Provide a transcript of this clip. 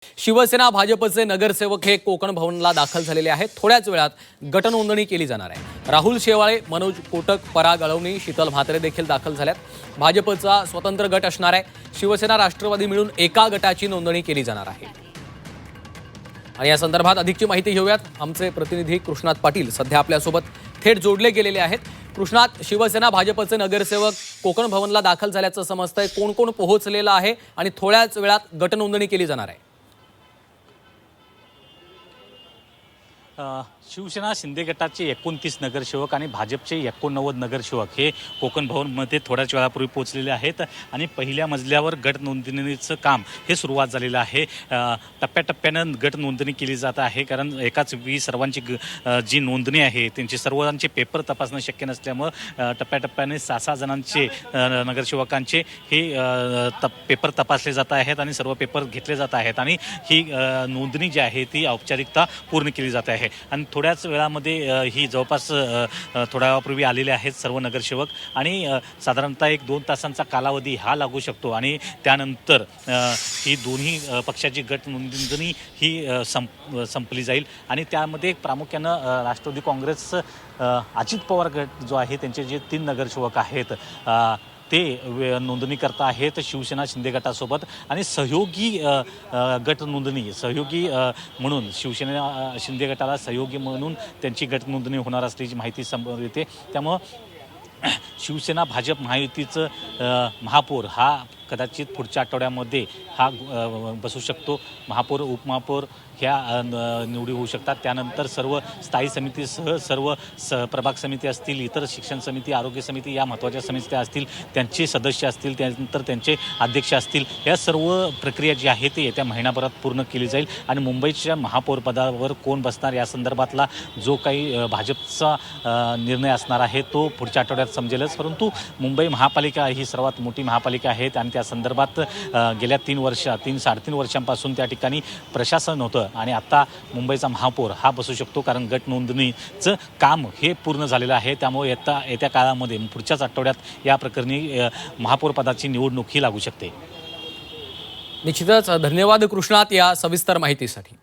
शिवसेना भाजपचे नगरसेवक हे कोकण भवनला दाखल झालेले आहेत। थोड्याच वेळात गटनोंदणी केली जाणार आहे। राहुल शेवाळे, मनोज कोटक, पराग अळवणी, शीतल म्हात्रे देखील दाखल झाल्यात। भाजपचा स्वतंत्र गट असणार आहे। शिवसेना राष्ट्रवादी मिळून एका गटाची नोंदणी केली जाणार आहे। आणि या संदर्भात अधिकची माहिती घेऊयात। आमचे प्रतिनिधी कृष्णात पाटील सध्या आपल्यासोबत थेट जोडले गेलेले आहेत। कृष्णात, शिवसेना भाजपचे नगरसेवक कोकण भवनला दाखल झाल्याचं समजतंय। कोण कोण पोहोचलेलं आहे आणि थोड्याच वेळात गटनोंदणी केली जाणार आहे? शिवसेना शिंदे गटाचे 29 नगरसेवक आणि भाजपचे 89 नगरसेवक हे कोकण भवनमध्ये थोड्याच वेळापूर्वी पोहोचलेले आहेत आणि पहिल्या मजल्यावर गट नोंदणीचं काम हे सुरुवात झालेलं आहे। टप्प्याटप्प्यानं गट नोंदणी केली जात आहे, कारण एकाच वेळी सर्वांची जी नोंदणी आहे त्यांचे सर्वांचे पेपर तपासणं शक्य नसल्यामुळं टप्प्याटप्प्याने 6 जणांचे नगरसेवकांचे हे पेपर तपासले जात आहेत आणि सर्व पेपर घेतले जात आहेत आणि ही नोंदणी जी आहे ती औपचारिकता पूर्ण केली जात आहे। आणि थोड्याच वेळामध्ये ही जवळपास थोड्या वेळापूर्वी आलेले आहेत सर्व नगरसेवक आणि साधारणतः 1-2 तासांचा कालावधी हा लागू शकतो आणि त्यानंतर ही दोन्ही पक्षाची गट नोंदणी ही संपली जाईल आणि त्यामध्ये प्रामुख्यानं राष्ट्रवादी काँग्रेस अजित पवार गट जो आहे त्यांचे जे 3 नगरसेवक आहेत ते नोंदणी करता आहेत शिवसेना शिंदे गटासोबत आणि सहयोगी गट नोंदणी सहयोगी म्हणून शिवसेना शिंदे गटाला सहयोगी म्हणून त्यांची गट नोंदणी होणार असल्याची माहिती समोर येते। त्यामुळं शिवसेना भाजप महायुतीचं महापौर हा कदाचित पुढच्या आठवड्यामध्ये हा बसू शकतो। महापौर, उपमहापौर ह्या निवडी होऊ शकतात। त्यानंतर सर्व स्थायी समितीसह सर्व प्रभाग समिती असतील, इतर शिक्षण समिती, आरोग्य समिती या महत्त्वाच्या समित्या असतील, त्यांचे सदस्य असतील, त्यानंतर त्यांचे अध्यक्ष असतील, या सर्व प्रक्रिया जी आहे ती येत्या महिनाभरात पूर्ण केली जाईल आणि मुंबईच्या महापौर पदावर कोण बसणार या संदर्भातला जो काही भाजपचा निर्णय असणार आहे तो पुढच्या आठवड्यात समजेलच। परंतु मुंबई महापालिका ही सर्वात मोठी महापालिका आहे आणि त्या संदर्भात गेल्या 3-3.5 वर्षांपासून त्या ठिकाणी प्रशासन होतं आणि आता मुंबईचा महापौर हा बसू शकतो, कारण गट नोंदणीचं काम हे पूर्ण झालेलं आहे। त्यामुळे येत्या काळामध्ये पुढच्याच आठवड्यात या प्रकरणी महापौर पदाची निवडणूक ही लागू शकते। निश्चितच धन्यवाद कृष्णात या सविस्तर माहितीसाठी।